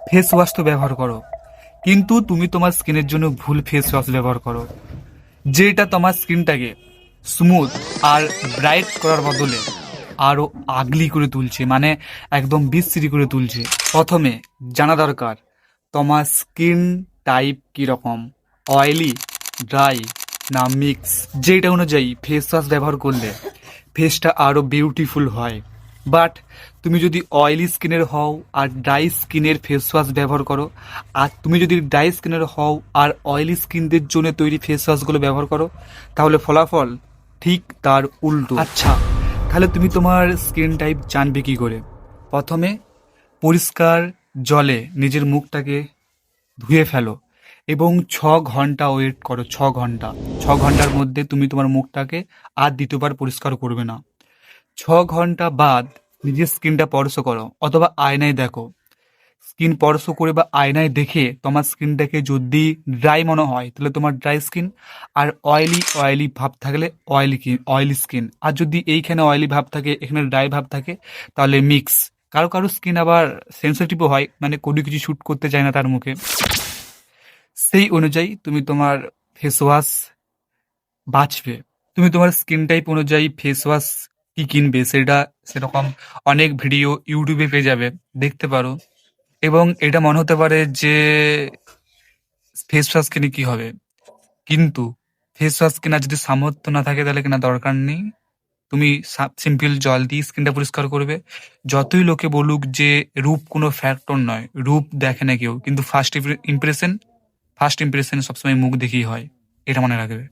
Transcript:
Face wash তো ব্যবহার করো, কিন্তু তুমি তোমার স্কিনের জন্য ভুল ফেস ওয়াশ ব্যবহার করো, যেটা তোমার স্কিনটাকে স্মুথ আর ব্রাইট করার বদলে আরো আগলি করে তুলছে, মানে একদম বিশ্রী করে তুলছে। প্রথমে জানা দরকার তোমার স্কিন টাইপ কিরকম, অয়েলি, ড্রাই না মিক্স, যেটা অনুযায়ী ফেস ওয়াশ ব্যবহার করলে ফেসটা আরো বিউটিফুল হয়। বাট তুমি যদি অয়েলি স্কিনের হও আর ড্রাই স্কিনের ফেস ওয়াশ ব্যবহার করো, আর তুমি যদি ড্রাই স্কিনের হও আর অয়েলি স্কিনদের জন্য তৈরি ফেস ওয়াশগুলো ব্যবহার করো, তাহলে ফলাফল ঠিক তার উল্টো। আচ্ছা, তাহলে তুমি তোমার স্কিন টাইপ জানবে কি করে? প্রথমে পরিষ্কার জলে নিজের মুখটাকে ধুয়ে ফেলো এবং 6 ঘন্টা ওয়েট করো। 6 ঘন্টা, 6 ঘন্টার মধ্যে তুমি তোমার মুখটাকে আর দ্বিতীয়বার পরিষ্কার করবে না। 6 ঘন্টা বাদ নিজের স্কিনটা পরশ করো অথবা আয়নায় দেখো। স্কিন পরশ করে বা আয়নায় দেখে তোমার স্কিনটাকে যদি ড্রাই মনে হয় তাহলে তোমার ড্রাই স্কিন, আর অয়েলি অয়েলি ভাব থাকলে অয়েলি স্কিন, আর যদি এইখানে অয়েলি ভাব থাকে এখানে ড্রাই ভাব থাকে তাহলে মিক্স। কারো কারো স্কিন আবার সেন্সিটিভও হয়, মানে কোনো কিছু শ্যুট করতে চায় না তার মুখে। সেই অনুযায়ী তুমি তোমার ফেস ওয়াশ বাছবে। তুমি তোমার স্কিন টাইপ অনুযায়ী ফেস ওয়াশ কি কিনবে সেটা সেরকম অনেক ভিডিও ইউটিউবে পেয়ে যাবে, দেখতে পারো। এবং এটা মনে হতে পারে যে ফেস ওয়াশ কিনে কি হবে, কিন্তু ফেস ওয়াশ কেনার যদি সামর্থ্য না থাকে তাহলে কেনা দরকার নেই। তুমি সিম্পল জল দিয়ে স্কিনটা পরিষ্কার করবে। যতই লোকে বলুক যে রূপ কোনো ফ্যাক্টর নয়, রূপ দেখে না কেউ, কিন্তু ফার্স্ট ইমপ্রেশন সবসময় মুখ দেখেই হয়, এটা মনে রাখবে।